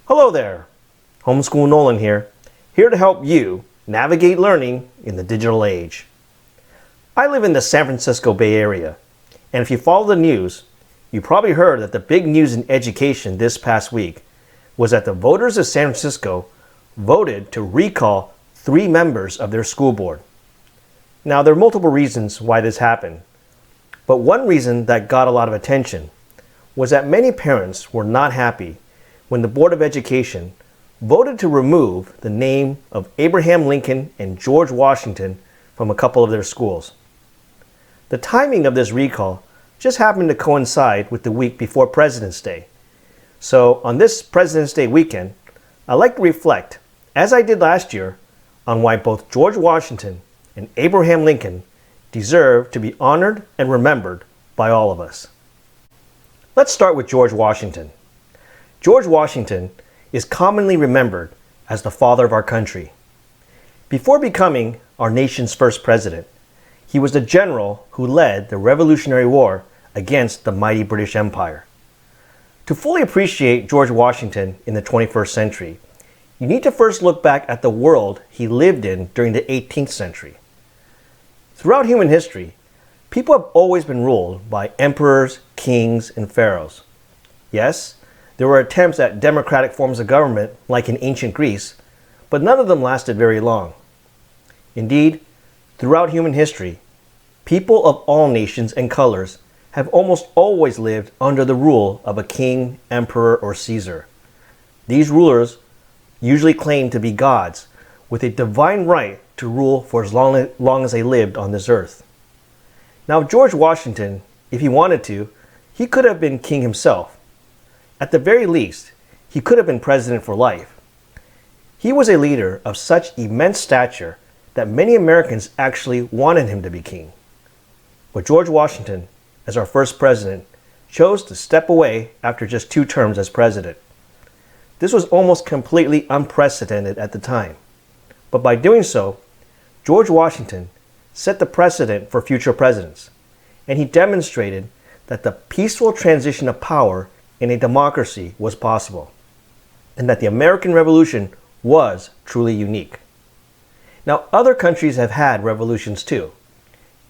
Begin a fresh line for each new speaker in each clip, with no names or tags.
Hello there, Homeschool Nolan here to help you navigate learning in the digital age. I live in the San Francisco Bay Area, and if you follow the news, you probably heard that the big news in education this past week was that the voters of San Francisco voted to recall 3 members of their school board. Now, there are multiple reasons why this happened, but one reason that got a lot of attention was that many parents were not happy when the Board of Education voted to remove the name of Abraham Lincoln and George Washington from a couple of their schools. The timing of this recall just happened to coincide with the week before President's Day. So on this President's Day weekend, I'd like to reflect, as I did last year, on why both George Washington and Abraham Lincoln deserve to be honored and remembered by all of us. Let's start with George Washington. George Washington is commonly remembered as the father of our country. Before becoming our nation's first president, he was the general who led the Revolutionary War against the mighty British Empire. To fully appreciate George Washington in the 21st century, you need to first look back at the world he lived in during the 18th century. Throughout human history, people have always been ruled by emperors, kings, and pharaohs. Yes, there were attempts at democratic forms of government, like in ancient Greece, but none of them lasted very long. Indeed, throughout human history, people of all nations and colors have almost always lived under the rule of a king, emperor, or Caesar. These rulers usually claimed to be gods, with a divine right to rule for as long as they lived on this earth. Now, George Washington, if he wanted to, he could have been king himself. At the very least, he could have been president for life. He was a leader of such immense stature that many Americans actually wanted him to be king. But George Washington, as our first president, chose to step away after just 2 terms as president. This was almost completely unprecedented at the time. But by doing so, George Washington set the precedent for future presidents, and he demonstrated that the peaceful transition of power in a democracy was possible, and that the American Revolution was truly unique. Now, other countries have had revolutions too.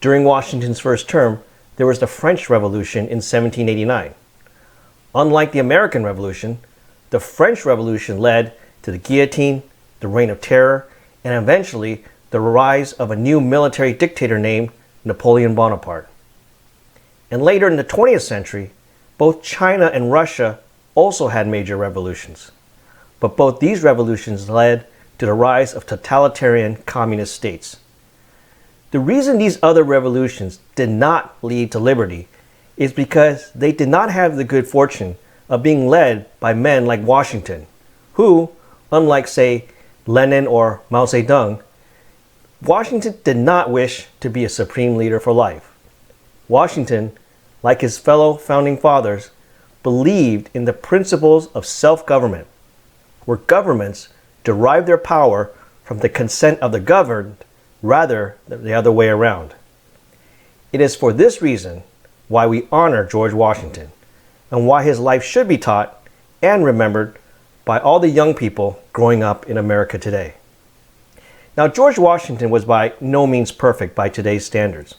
During Washington's first term, there was the French Revolution in 1789. Unlike the American Revolution, the French Revolution led to the guillotine, the Reign of Terror, and eventually the rise of a new military dictator named Napoleon Bonaparte. And later in the 20th century, both China and Russia also had major revolutions. But both these revolutions led to the rise of totalitarian communist states. The reason these other revolutions did not lead to liberty is because they did not have the good fortune of being led by men like Washington, who, unlike, say, Lenin or Mao Zedong, Washington did not wish to be a supreme leader for life. Washington, like his fellow founding fathers, believed in the principles of self-government, where governments derive their power from the consent of the governed rather than the other way around. It is for this reason why we honor George Washington, and why his life should be taught and remembered by all the young people growing up in America today. Now, George Washington was by no means perfect by today's standards.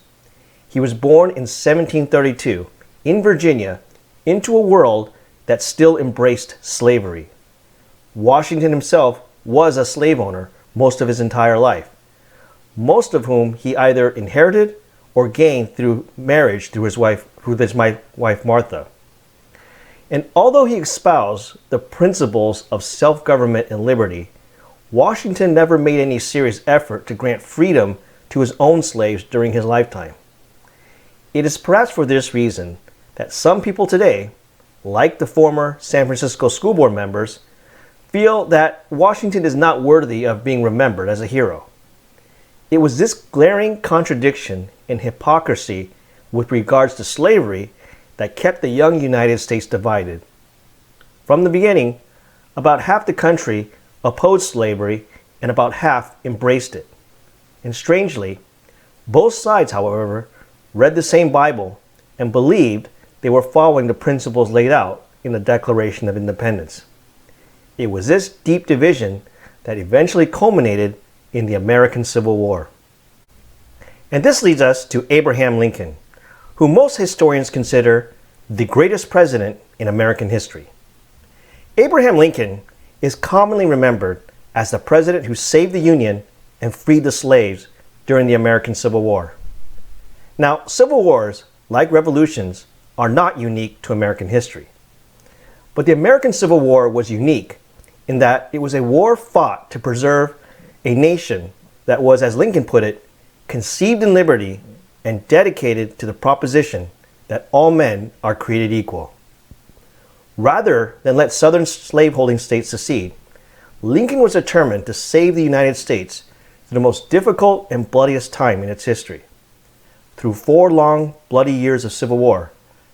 He was born in 1732 in Virginia into a world that still embraced slavery. Washington himself was a slave owner most of his entire life, most of whom he either inherited or gained through marriage through his wife Martha. And although he espoused the principles of self-government and liberty, Washington never made any serious effort to grant freedom to his own slaves during his lifetime. It is perhaps for this reason that some people today, like the former San Francisco school board members, feel that Washington is not worthy of being remembered as a hero. It was this glaring contradiction and hypocrisy with regards to slavery that kept the young United States divided. From the beginning, about half the country opposed slavery and about half embraced it. And strangely, both sides, however, read the same Bible and believed they were following the principles laid out in the Declaration of Independence. It was this deep division that eventually culminated in the American Civil War. And this leads us to Abraham Lincoln, who most historians consider the greatest president in American history. Abraham Lincoln is commonly remembered as the president who saved the Union and freed the slaves during the American Civil War. Now, civil wars, like revolutions, are not unique to American history. But the American Civil War was unique in that it was a war fought to preserve a nation that was, as Lincoln put it, conceived in liberty and dedicated to the proposition that all men are created equal. Rather than let southern slaveholding states secede, Lincoln was determined to save the United States through the most difficult and bloodiest time in its history. Through 4 long, bloody years of civil war,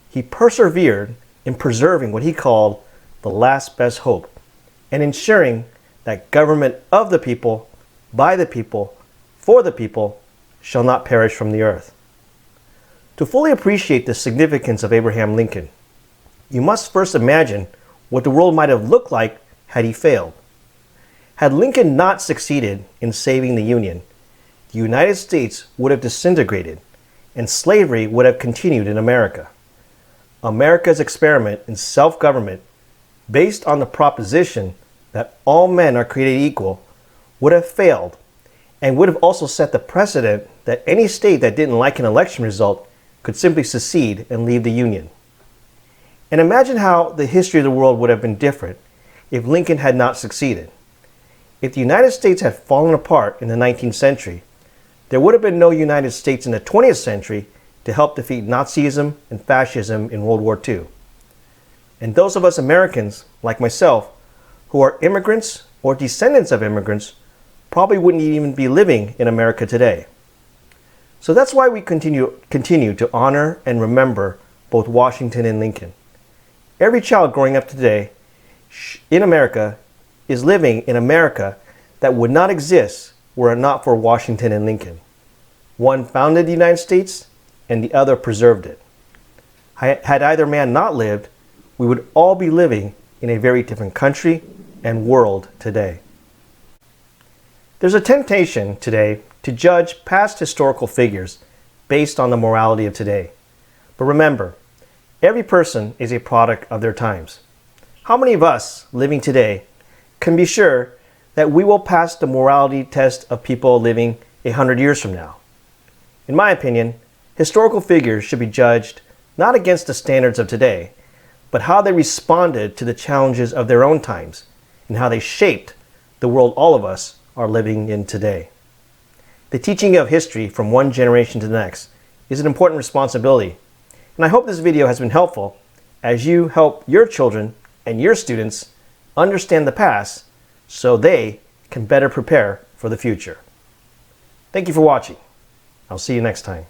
he persevered in preserving what he called the last best hope and ensuring that government of the people, by the people, for the people, shall not perish from the earth. To fully appreciate the significance of Abraham Lincoln, you must first imagine what the world might have looked like had he failed. Had Lincoln not succeeded in saving the Union, the United States would have disintegrated and slavery would have continued in America. America's experiment in self-government, based on the proposition that all men are created equal, would have failed and would have also set the precedent that any state that didn't like an election result could simply secede and leave the Union. And imagine how the history of the world would have been different if Lincoln had not succeeded. If the United States had fallen apart in the 19th century, there would have been no United States in the 20th century to help defeat Nazism and fascism in World War II. And those of us Americans, like myself, who are immigrants or descendants of immigrants, probably wouldn't even be living in America today. So that's why we continue to honor and remember both Washington and Lincoln. Every child growing up today in America is living in America that would not exist were it not for Washington and Lincoln. One founded the United States and the other preserved it. Had either man not lived, we would all be living in a very different country and world today. There's a temptation today to judge past historical figures based on the morality of today. But remember, every person is a product of their times. How many of us living today can be sure that we will pass the morality test of people living 100 years from now? In my opinion, historical figures should be judged not against the standards of today, but how they responded to the challenges of their own times and how they shaped the world all of us are living in today. The teaching of history from one generation to the next is an important responsibility, and I hope this video has been helpful as you help your children and your students understand the past so they can better prepare for the future. Thank you for watching. I'll see you next time.